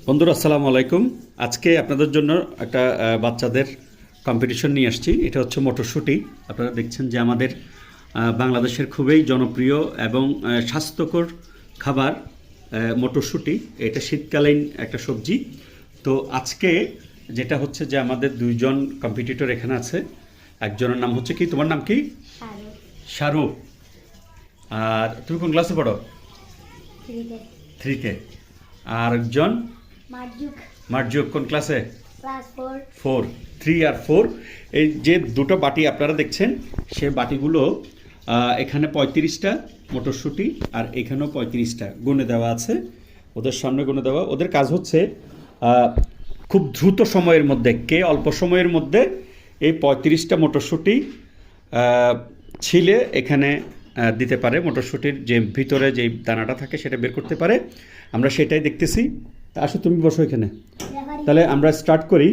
বন্ধুরা আসসালামু আলাইকুম। আজকে আপনাদের জন্য একটা বাচ্চাদের কম্পিটিশন নিয়ে আসছি। এটা হচ্ছে মটরশুঁটি। আপনারা দেখছেন যে আমাদের বাংলাদেশের খুবই জনপ্রিয় এবং স্বাস্থ্যকর খাবার মটরশুঁটি। এটা শীতকালীন একটা সবজি। তো আজকে যেটা হচ্ছে যে আমাদের দুইজন কম্পিটিটর এখানে আছে। একজনের নাম হচ্ছে কি, তোমার নাম কি? শাহরু। আর তুমি কোন ক্লাসে পড়ো? 3-তে। আর একজন মার্জুক কোন ক্লাসে? ক্লাস 4। 3 আর 4। এই যে দুটো বাটি আপনারা দেখছেন, সে বাটিগুলো এখানে 35টা মটরশুঁটি আর এখানেও 35টা গুনে দেওয়া আছে, ওদের সামনে গুনে দেওয়া। ওদের কাজ হচ্ছে খুব দ্রুত সময়ের মধ্যে, কে অল্প সময়ের মধ্যে এই 35টা মটরশুঁটি ছিলে এখানে দিতে পারে, মটরশুঁটির যে ভিতরে যে দানাটা থাকে সেটা বের করতে পারে। আমরা সেটাই দেখতেছি। তা আসো, তুমি বসো এখানে। তাহলে আমরা স্টার্ট করি।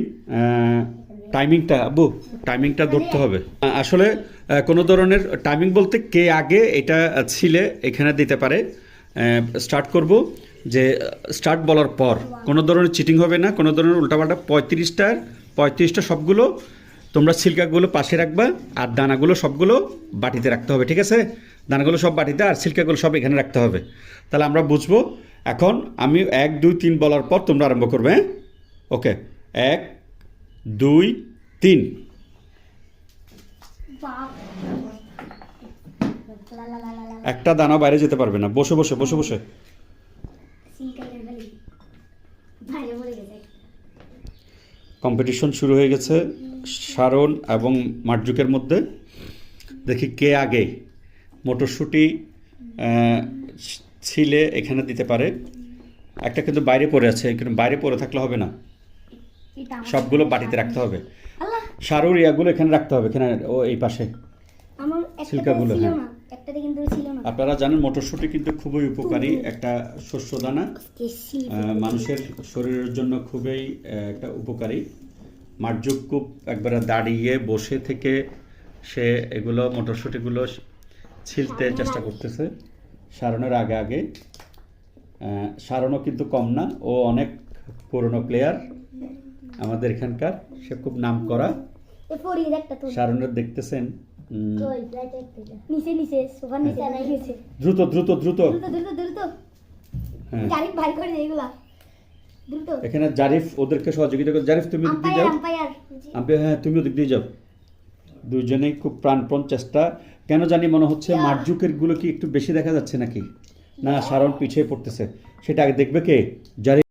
টাইমিংটা ধরতে হবে। আসলে কোনো ধরনের টাইমিং বলতে কে আগে এটা ছিলে এখানে দিতে পারে। স্টার্ট করব, যে স্টার্ট বলার পর কোনো ধরনের চিটিং হবে না, কোনো ধরনের উল্টাপাল্টা। 35টা সবগুলো তোমরা ছিলকাগুলো পাশে রাখবা, আর দানাগুলো সবগুলো বাটিতে রাখতে হবে, ঠিক আছে? দানাগুলো সব বাটিতে আর ছিলকাগুলো সব এখানে রাখতে হবে। তাহলে আমরা বুঝবো। এখন আমি 1 2 3 বলার পর তোমরা আরম্ভ করবে, হ্যাঁ? ওকে, 1 2 3। একটা দানা বাইরে যেতে পারবে না। বসে বসে বসে বসে কম্পিটিশন শুরু হয়ে গেছে শারন এবং মার্জুকের মধ্যে। দেখি কে আগে মটরশুঁটি ছিলে এখানে দিতে পারে। একটা কিন্তু বাইরে পড়ে আছে, কিন্তু বাইরে পড়ে থাকলে হবে না, সবগুলো বাটিতে রাখতে হবে। শারুর ইয়াগুলো এখানে রাখতে হবে, এখানে ও এই পাশে ছিলকাগুলো। হ্যাঁ, আপনারা জানেন মটরশুঁটি কিন্তু খুবই উপকারী একটা শস্য দানা, মানুষের শরীরের জন্য খুবই একটা উপকারী। মার্জুক খুব একবারে দাঁড়িয়ে বসে থেকে সে এগুলো মটরশুঁটিগুলো ছিলতে চেষ্টা করতেছে শারনের আগে আগে। শারনও কিন্তু কম না, ও অনেক পুরনো প্লেয়ার আমাদের এখানকার, সে খুব নাম করা। শারনের দেখতেছেন দ্রুত দ্রুত দ্রুত। হ্যাঁ, এখানে জারিফ ওদেরকে সহযোগিতা করে। জারিফ তুমি ওদিক দিয়ে যাও, আম্পায়ার। হ্যাঁ, তুমি ওদিক দিয়ে যাও। দুইজনেই খুব প্রাণপণ চেষ্টা। কেন জানি মনে হচ্ছে মার্জুকের গুলো কি একটু বেশি দেখা যাচ্ছে নাকি, না শারন পিছিয়ে পড়তেছে, সেটা আগে দেখবে কে? জারিফ।